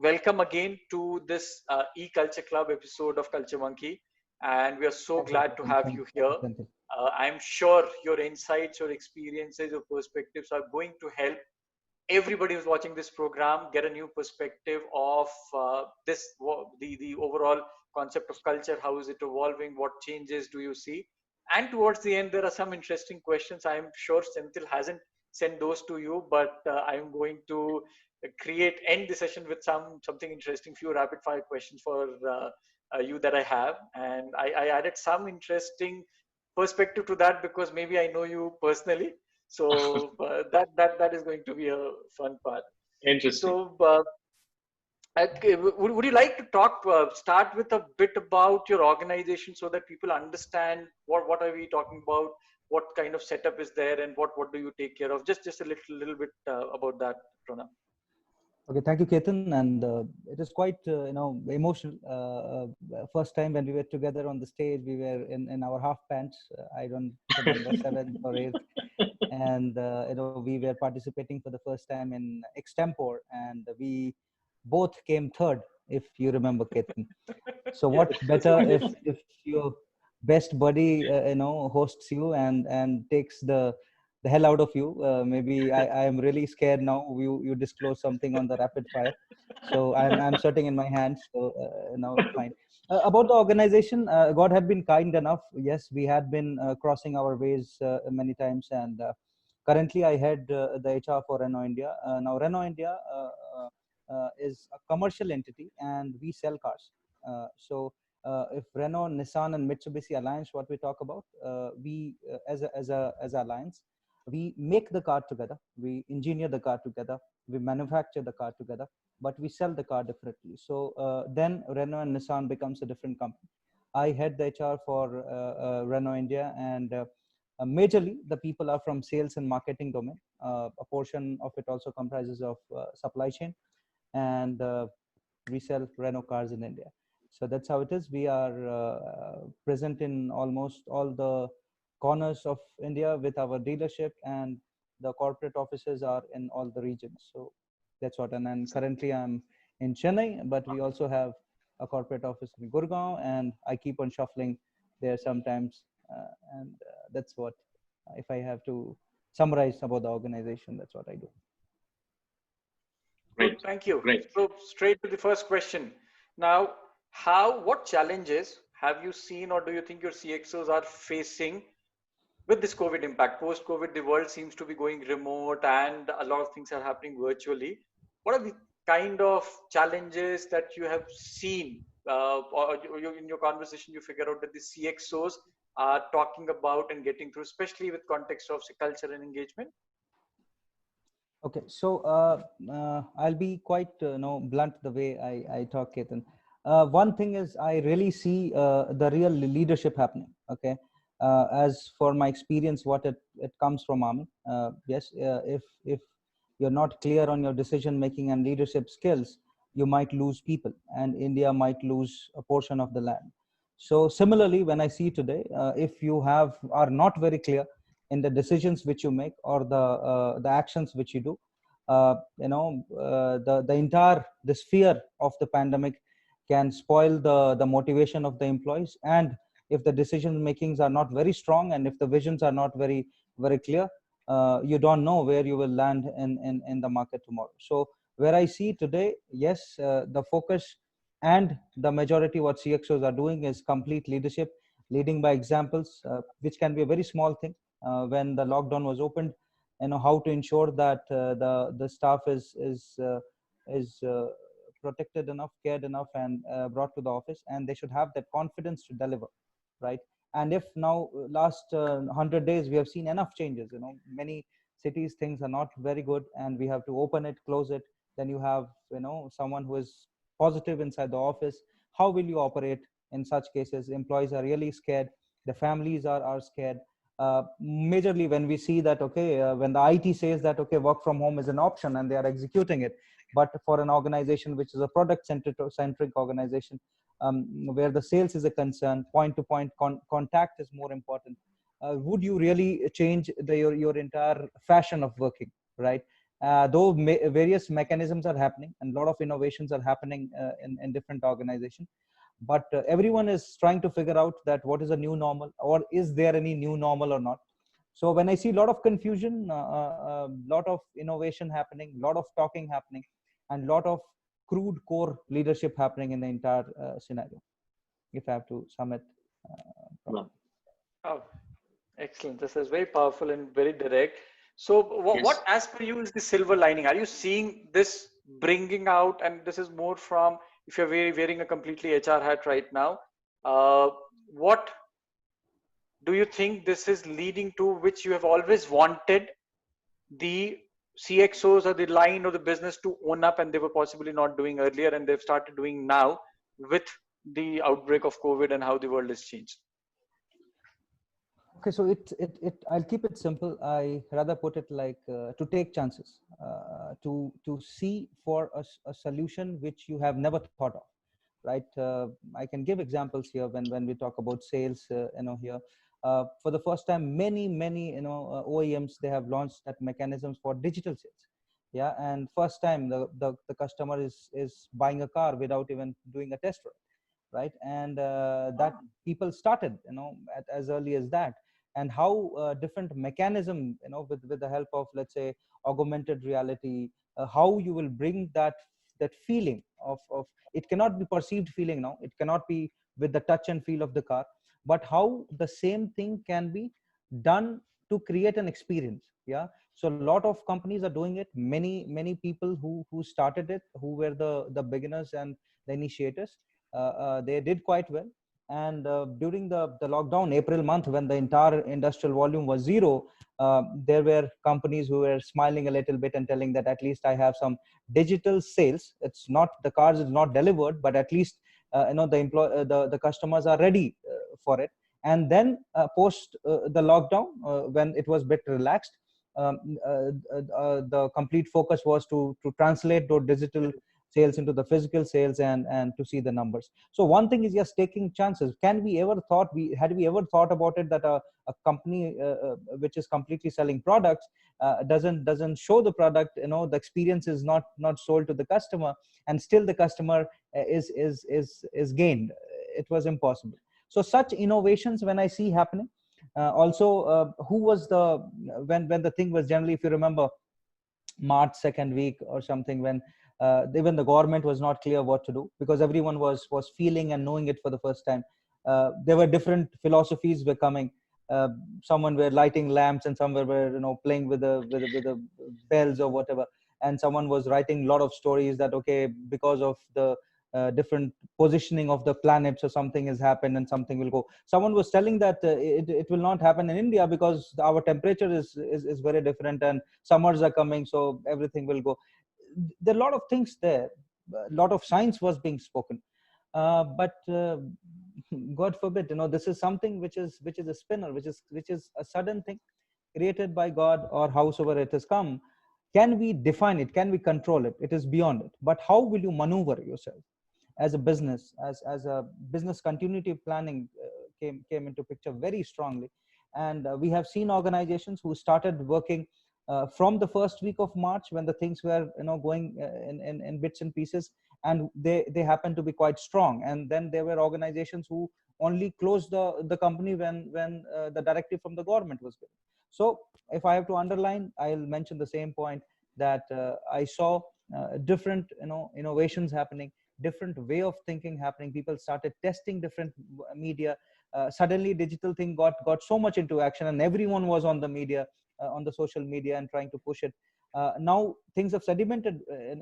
welcome again to this e-culture club episode of Culture Monkey, and we are so Thank you, glad to Ketan. have Thank you you, here. Senthil. I'm sure your insights, your experiences, your perspectives are going to help everybody who's watching this program get a new perspective of the overall concept of culture. How is it evolving? What changes do you see? And towards the end, there are some interesting questions. I'm sure Senthil hasn't sent those to you, but I'm going to create end the session with something interesting, few rapid fire questions for you that I have. And I added some interesting perspective to that because maybe I know you personally, so that is going to be a fun part. Interesting. So, okay, would you like to start with a bit about your organization so that people understand what are we talking about, what kind of setup is there, and what do you take care of? Just a little bit about that, Pranav. Okay, thank you, Ketan. And it is quite, emotional. First time when we were together on the stage, we were in our half pants. I don't remember, seventh or eighth. And, we were participating for the first time in extempore. And we both came third, if you remember, Ketan. So Yes, what yes, better we did. if your best buddy, hosts you and takes the hell out of you. Maybe I am really scared now. You disclose something on the rapid fire, so I'm sweating in my hands. So fine. About the organization, God had been kind enough. Yes, we had been crossing our ways many times, and currently I head the HR for Renault India. Now Renault India is a commercial entity, and we sell cars. If Renault, Nissan, and Mitsubishi Alliance, what we talk about, we as a alliance, we make the car together, we engineer the car together, we manufacture the car together, but we sell the car differently. So then Renault and Nissan becomes a different company. I head the HR for Renault India, and majorly the people are from sales and marketing domain. A portion of it also comprises of supply chain, and we sell Renault cars in India. So that's how it is. We are present in almost all the corners of India with our dealership, and the corporate offices are in all the regions. So that's what. And then currently I'm in Chennai, but we also have a corporate office in Gurgaon, and I keep on shuffling there sometimes. And that's what, if I have to summarize about the organization, that's what I do. Good, Great. thank you. Great. So straight to the first question. Now, what challenges have you seen, or do you think your CXOs are facing with this COVID impact? Post COVID, the world seems to be going remote, and a lot of things are happening virtually. What are the kind of challenges that you have seen, or in your conversation, you figure out that the CXOs are talking about and getting through, especially with context of say, culture and engagement? Okay, so I'll be quite blunt the way I talk, Ketan. One thing is I really see the real leadership happening. Okay, as for my experience, what it comes from army. Yes, if you're not clear on your decision making and leadership skills, you might lose people, and India might lose a portion of the land. So similarly, when I see today, if you are not very clear in the decisions which you make or the actions which you do, the entire the sphere of the pandemic can spoil the motivation of the employees. And if the decision makings are not very strong, and if the visions are not very clear, you don't know where you will land in the market tomorrow. So where I see today, yes, the focus and the majority what CXOs are doing is complete leadership, leading by examples, which can be a very small thing. When the lockdown was opened, how to ensure that the staff is protected enough, cared enough, and brought to the office, and they should have that confidence to deliver, right? And if now last 100 days we have seen enough changes, many cities things are not very good, and we have to open it, close it. Then you have someone who is positive inside the office. How will you operate in such cases? Employees are really scared, the families are scared. Majorly when we see that, okay, when the IT says that, okay, work from home is an option and they are executing it, but for an organization which is a product centric organization, where the sales is a concern, point to point contact is more important. Would you really change your entire fashion of working, right? though various mechanisms are happening and a lot of innovations are happening in different organizations, but everyone is trying to figure out that what is a new normal, or is there any new normal or not. So when I see a lot of confusion, a lot of innovation happening, a lot of talking happening, and a lot of crude core leadership happening in the entire scenario, if I have to sum it properly. Oh, excellent. This is very powerful and very direct. So, what, Yes. as per you, is the silver lining? Are you seeing this bringing out, and this is more from, if you're wearing a completely HR hat right now, what do you think this is leading to, which you have always wanted the CXOs or the line or the business to own up, and they were possibly not doing earlier, and they've started doing now with the outbreak of COVID and how the world has changed? Okay, so I'll keep it simple. I rather put it like to take chances, to see for a solution which you have never thought of, right? I can give examples here when we talk about sales, here. For the first time, many, OEMs, they have launched that mechanisms for digital sales. Yeah, and first time the customer is buying a car without even doing a test drive, right? And that people started, as early as that. And how different mechanism, with the help of, let's say, augmented reality, how you will bring that feeling of it cannot be perceived feeling now, it cannot be with the touch and feel of the car, but how the same thing can be done to create an experience. Yeah, so a lot of companies are doing it. Many people who started it, who were the beginners and the initiators, they did quite well. And during the lockdown April month, when the entire industrial volume was zero, there were companies who were smiling a little bit and telling that at least I have some digital sales. It's not, the cars is not delivered, but at least the customers are ready for it. And then post the lockdown, when it was a bit relaxed, the complete focus was to translate those digital sales into the physical sales, and to see the numbers. So one thing is just taking chances. Can we ever thought, we ever thought about it, that a company which is completely selling products doesn't show the product, the experience is not sold to the customer, and still the customer is gained? It was impossible. So such innovations when I see happening, also, who was the when the thing was, generally, if you remember, March second week or something, when even the government was not clear what to do, because everyone was feeling and knowing it for the first time. There were different philosophies were coming. Someone were lighting lamps, and some were playing with the bells or whatever. And someone was writing a lot of stories that, okay, because of the different positioning of the planets or something has happened and something will go. Someone was telling that it will not happen in India because our temperature is very different, and summers are coming, so everything will go. There are a lot of things there. A lot of science was being spoken, but God forbid, this is something which is a spinner, which is a sudden thing created by God, or howsoever it has come. Can we define it? Can we control it? It is beyond it. But how will you maneuver yourself as a business, as a business continuity planning came into picture very strongly. And we have seen organizations who started working from the first week of March, when the things were going in bits and pieces, and they happened to be quite strong. And then there were organizations who only closed the company when the directive from the government was given. So if I have to underline, I'll mention the same point, that I saw different innovations happening, different way of thinking happening. People started testing different media. Suddenly digital thing got so much into action, and everyone was on the media, on the social media, and trying to push it. Now things have sedimented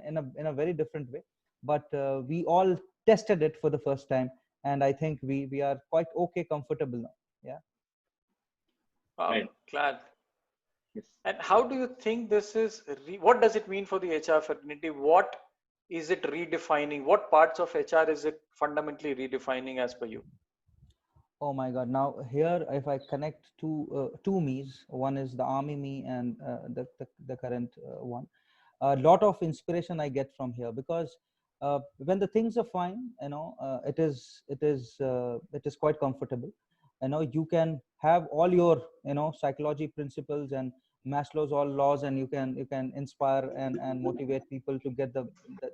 in a very different way, but we all tested it for the first time, and I think we are quite okay, comfortable now. Yeah. Wow, Right. glad. Yes. And how do you think this is, what does it mean for the HR fraternity? What is it redefining? What parts of HR is it fundamentally redefining as per you? Oh my God! Now here, if I connect two me's, one is the army me, and the current one. A lot of inspiration I get from here, because when the things are fine, it is quite comfortable. You can have all your psychology principles, and Maslow's all laws, and you can inspire and motivate people to get the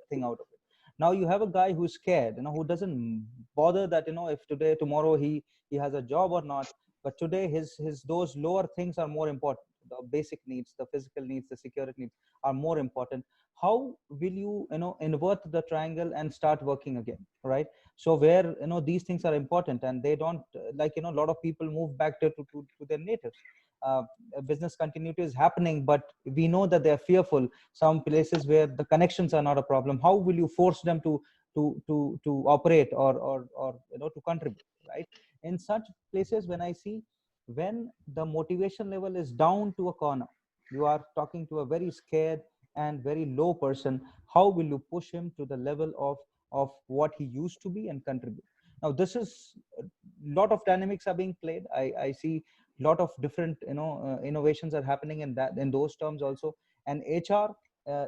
thing out of it. Now you have a guy who's scared, who doesn't bother that, if today tomorrow he has a job or not, but today his those lower things are more important. The basic needs, the physical needs, the security needs are more important. How will you invert the triangle and start working again, right? So where these things are important, and they don't a lot of people move back to their natives. uh, Business continuity is happening, but we know that they're fearful. Some places where the connections are not a problem, how will you force them to operate, or to contribute, right? In such places, when I see, when the motivation level is down to a corner, you are talking to a very scared and very low person, how will you push him to the level of what he used to be and contribute? Now this is a lot of dynamics are being played. I see lot of different innovations are happening in that, in those terms also. And HR,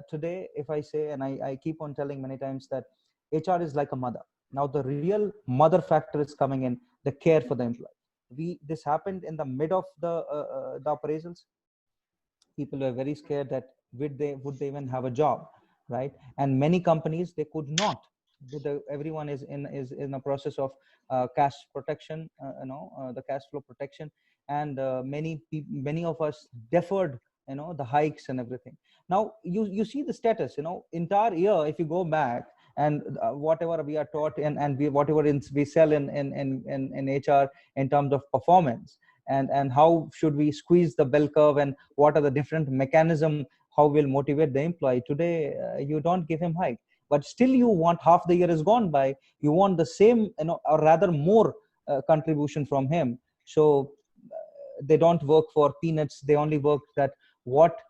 today, if I say, and I keep on telling many times, that HR is like a mother. Now the real mother factor is coming in, the care for the employee. This happened in the mid of the appraisals. People were very scared that would they even have a job, right? And many companies, they could not. Everyone is in a process of cash protection, the cash flow protection. And many of us deferred the hikes and everything. Now you see the status, entire year, if you go back, and whatever we are taught, whatever we sell in HR, in terms of performance, and how should we squeeze the bell curve, and what are the different mechanism, how we'll motivate the employee. Today, you don't give him hike, but still you want, half the year is gone by, you want the same, or rather more contribution from him. So they don't work for peanuts, they only work that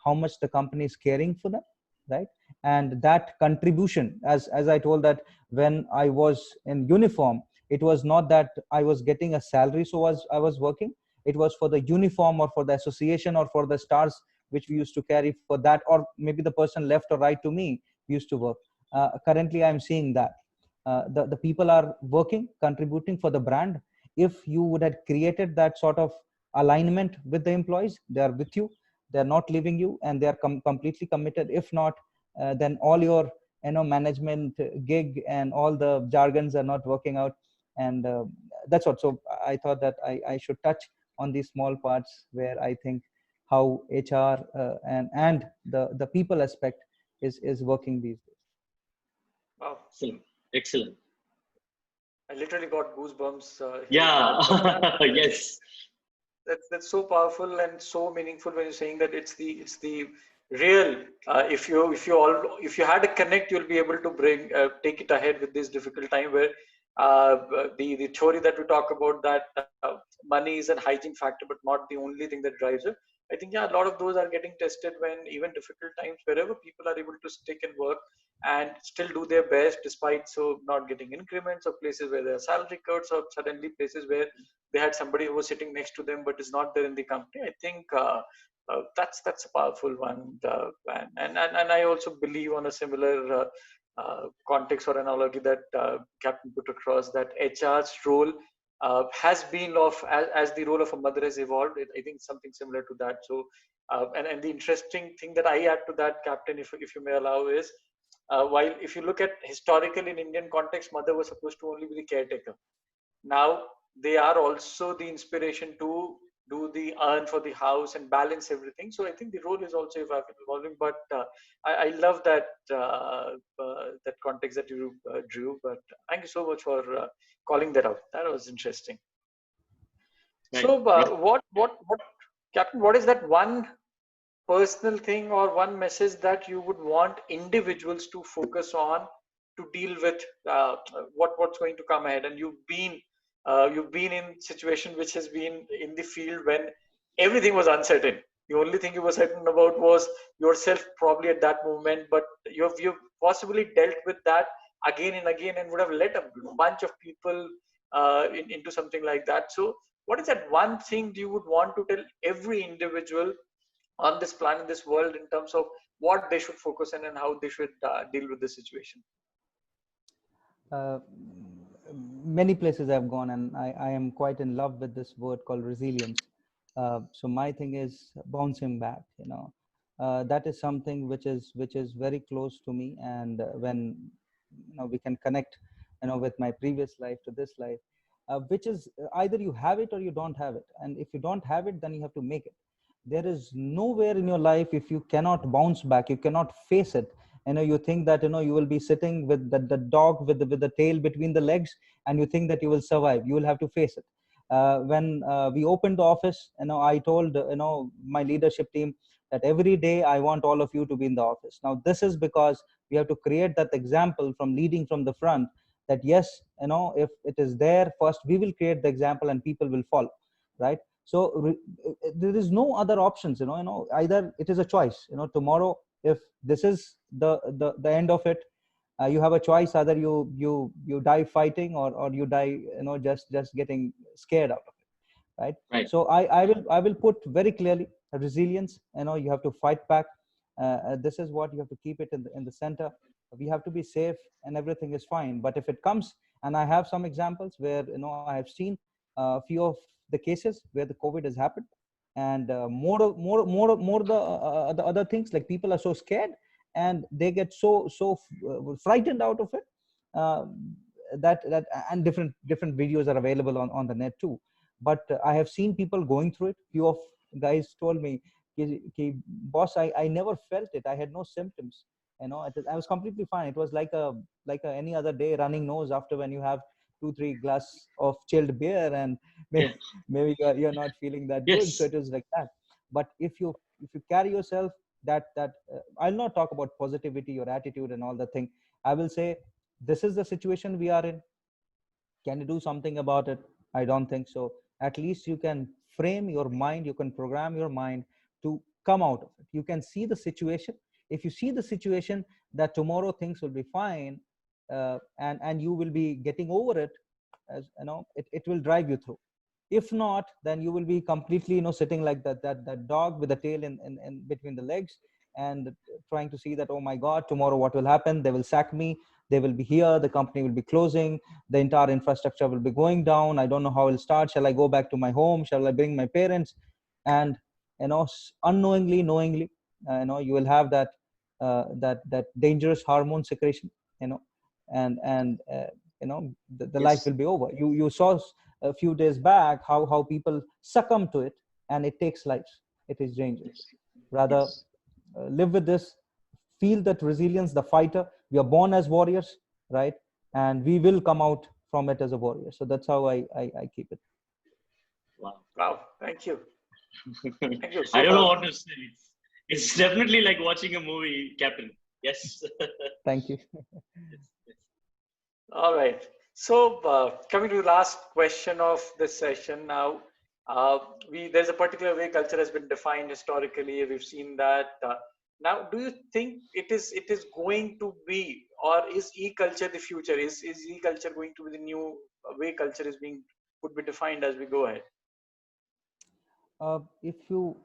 how much the company is caring for them, right? And that contribution, as I told, that when I was in uniform, it was not that I was getting a salary, so I was working. It was for the uniform, or for the association, or for the stars which we used to carry for that, or maybe the person left or right to me used to work. Currently I'm seeing that the people are working, contributing for the brand. If you would have created that sort of alignment with the employees, they are with you, they're not leaving you, and they are completely committed. If not, then all your management gig and all the jargons are not working out. And that's what. So I thought that I should touch on these small parts, where I think how HR and the people aspect is working these days. Wow. Excellent. Excellent. I literally got goosebumps hearing Yeah. that. But yeah, Yes. that's so powerful and so meaningful when you're saying that it's the real. If you had a connect, you'll be able to bring take it ahead with this difficult time where the theory that we talk about, that money is a hygiene factor, but not the only thing that drives it. I think, yeah, a lot of those are getting tested when even difficult times, wherever people are able to stick and work and still do their best despite so not getting increments, or places where there are salary cuts, or suddenly places where they had somebody who was sitting next to them but is not there in the company. I think that's a powerful one. And I also believe on a similar context or analogy that Captain put across, that HR's role has been as the role of a mother has evolved. I think something similar to that. So, and the interesting thing that I add to that, Captain, if you may allow, is while if you look at historically in Indian context, mother was supposed to only be the caretaker. Now they are also the inspiration to do the earn for the house and balance everything. So I think the role is also evolving. But I love that context that you drew. But thank you so much for calling that out. That was interesting. Right. So Right. what, Captain? What is that one personal thing or one message that you would want individuals to focus on to deal with what's going to come ahead? And you've been in situation which has been in the field when everything was uncertain. The only thing you were certain about was yourself, probably at that moment. But you've possibly dealt with that again and again, and would have led a bunch of people into something like that. So what is that one thing you would want to tell every individual on this planet, this world, in terms of what they should focus on and how they should deal with the situation? uh, Many places I've gone, and I am quite in love with this word called resilience. So my thing is bouncing back, that is something which is very close to me. And when we can connect with my previous life to this life, which is either you have it or you don't have it. And if you don't have it, then you have to make it. There is nowhere in your life if you cannot bounce back, you cannot face it. You think that you will be sitting with the dog with the tail between the legs, and you think that you will survive. You will have to face it. When we opened the office, I told my leadership team that every day I want all of you to be in the office. Now this is because we have to create that example from leading from the front, that yes, if it is there first, we will create the example and people will follow, right? So there is no other options. Either it is a choice. Tomorrow, if this is the end of it, you have a choice. Either you die fighting, or you die just getting scared out of it, right? Right. So I will put very clearly resilience. You have to fight back. This is what you have to keep it in the center. We have to be safe, and everything is fine. But if it comes, and I have some examples where I have seen a few of the cases where the COVID has happened. And the other things, like people are so scared, and they get so frightened out of it, uh, that and different videos are available on the net too. But I have seen people going through it. Few of guys told me, boss, I never felt it. I had no symptoms. I was completely fine. It was like a any other day running nose after when you have 2-3 glass of chilled beer, and maybe, Yeah. maybe you're not feeling that good. So Yes. it was like that. But if you carry yourself, that I'll not talk about positivity or attitude and all the thing. I will say, this is the situation we are in. Can you do something about it? I don't think so. At least you can frame your mind, you can program your mind to come out of it. You can see the situation. If you see the situation that tomorrow things will be fine, and you will be getting over it, as it will drive you through. If not, then you will be completely sitting like that dog with the tail in between the legs, and trying to see that, oh my god, tomorrow what will happen? They will sack me. They will be here, the company will be closing, the entire infrastructure will be going down. I don't know how it'll start. Shall I go back to my home? Shall I bring my parents? And unknowingly, knowingly, you will have that dangerous hormone secretion, you know and the life Yes. will be over. You saw a few days back how people succumb to it, and it takes lives. It is dangerous. Yes. Rather, Yes. live with this. Feel that resilience, the fighter. We are born as warriors, right? And we will come out from it as a warrior. So that's how I keep it. Wow. Wow, thank you. Thank you. I So, don't know what to say. It's definitely like watching a movie, Captain. Yes. Thank you. Yes. Yes. all right. So, coming to the last question of this session now, there's a particular way culture has been defined historically. We've seen that. Now, do you think it is going to be, or is e-culture the future? Is e-culture going to be the new way culture is being would be defined as we go ahead? If you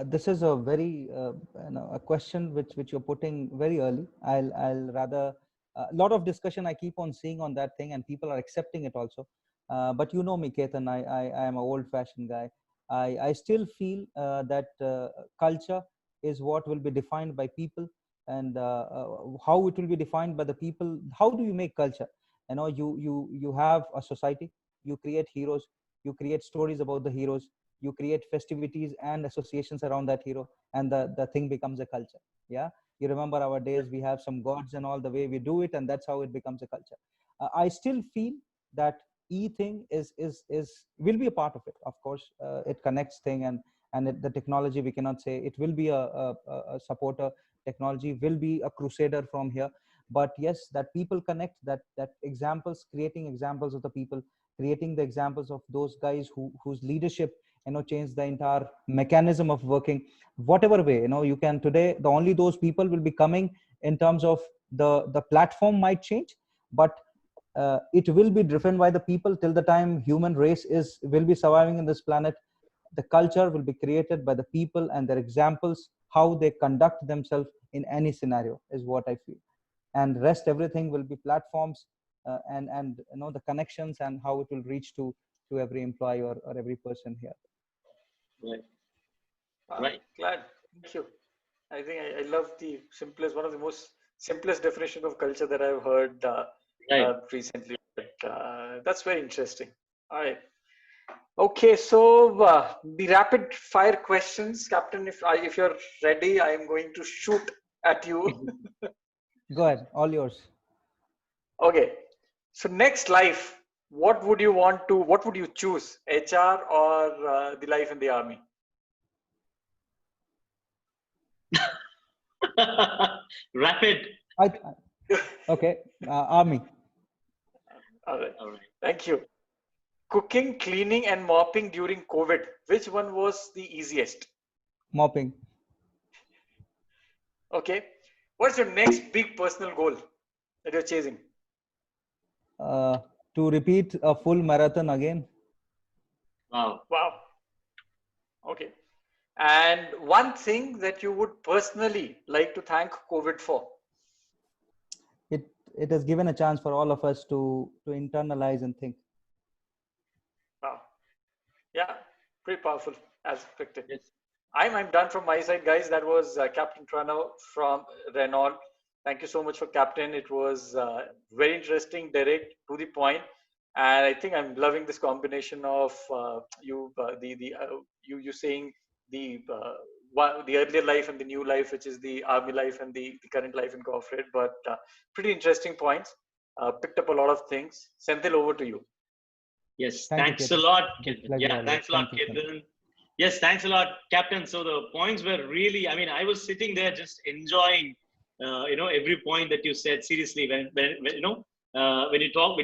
This is a very a question which you're putting very early. I'll rather, a lot of discussion I keep on seeing on that thing, and people are accepting it also. But me, Ketan, I am an old fashioned guy. I still feel that culture is what will be defined by people. And how it will be defined by the people. How do you make culture? You have a society. You create heroes. You create stories about the heroes. You create festivities and associations around that hero, and the thing becomes a culture. Yeah, you remember our Yeah. days. We have some gods and all, the way we do it, and that's how it becomes a culture. I still feel that thing is will be a part of it. Of course, it connects thing, and the technology, we cannot say it will be a supporter. Technology will be a crusader from here. But yes, that people connect, that examples, creating examples of the people, creating the examples of those guys whose leadership change the entire mechanism of working. Whatever way, you can today, the only those people will be coming in terms of the platform might change. But it will be driven by the people. Till the time human race is will be surviving in this planet, the culture will be created by the people and their examples, how they conduct themselves in any scenario, is what I feel. And rest everything will be platforms, and the connections, and how it will reach to every employee, or every person here. Right. Right. Glad. Thank you. I think I love the simplest, one of the most simplest definition of culture that I've heard Right. recently. But, that's very interesting. All right. Okay, so the rapid fire questions, Captain. If you're ready, I am going to shoot at you. Go ahead, all yours. Okay. So next life, what would you want to? What would you choose? HR or the life in the army? Rapid. Okay, army. All right. All right. Thank you. Cooking, cleaning, and mopping during COVID. Which one was the easiest? Mopping. Okay. What's your next big personal goal that you're chasing? To repeat a full marathon again. Wow. Wow. Okay. And one thing that you would personally like to thank COVID for? It has given a chance for all of us to internalize and think. Wow. Yeah, pretty powerful as expected. Yes. I'm done from my side, guys. That was Captain Pranav from Renault. Thank you so much for Captain. It was very interesting, direct, to the point, and I think I'm loving this combination of you saying the the earlier life and the new life, which is the army life and the current life in corporate. But pretty interesting points. Picked up a lot of things. Senthil, over to you. Yes. Thank you, Thanks a Ketan. lot, It's a Ketan. pleasure Yeah. always. Thanks a lot, Thank you, Ketan. Yes. Thanks a lot, Captain. So the points were really, I mean, I was sitting there just enjoying, every point that you said. Seriously, when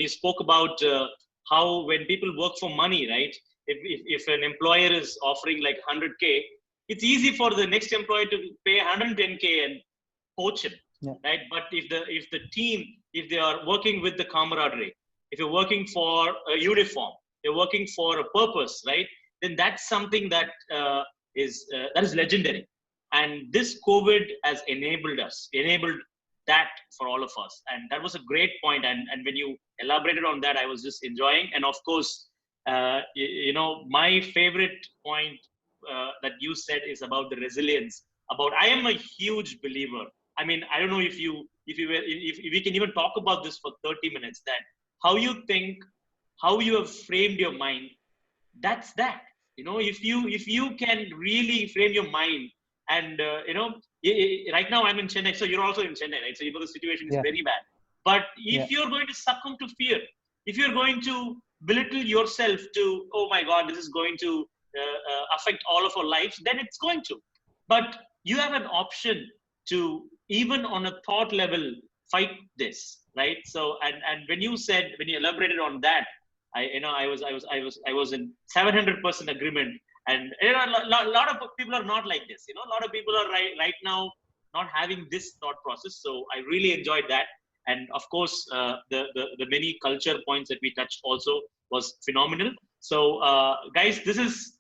you spoke about how when people work for money, right? If an employer is offering like 100K, it's easy for the next employer to pay 110K and poach him, Yeah. right? But if the team, if they are working with the camaraderie, if you're working for a uniform, you're working for a purpose, right? Then that's something that is legendary. And this COVID has enabled that for all of us. And that was a great point. And when you elaborated on that, I was just enjoying. And of course, my favorite point that you said is about the resilience. I am a huge believer. I mean, I don't know if we can even talk about this for 30 minutes. That how you think, how you have framed your mind. That's that. If you can really frame your mind, and right now I'm in Chennai, so you're also in Chennai, right? So the situation is Yeah. very bad. But if Yeah. you're going to succumb to fear, if you're going to belittle yourself to, oh my God, this is going to affect all of our lives, then it's going to. But you have an option to, even on a thought level, fight this, right? So, and when you elaborated on that, I was in 700% agreement. And a lot of people are not like this. A lot of people are right now not having this thought process. So I really enjoyed that. And of course, the many culture points that we touched also was phenomenal. So guys, this is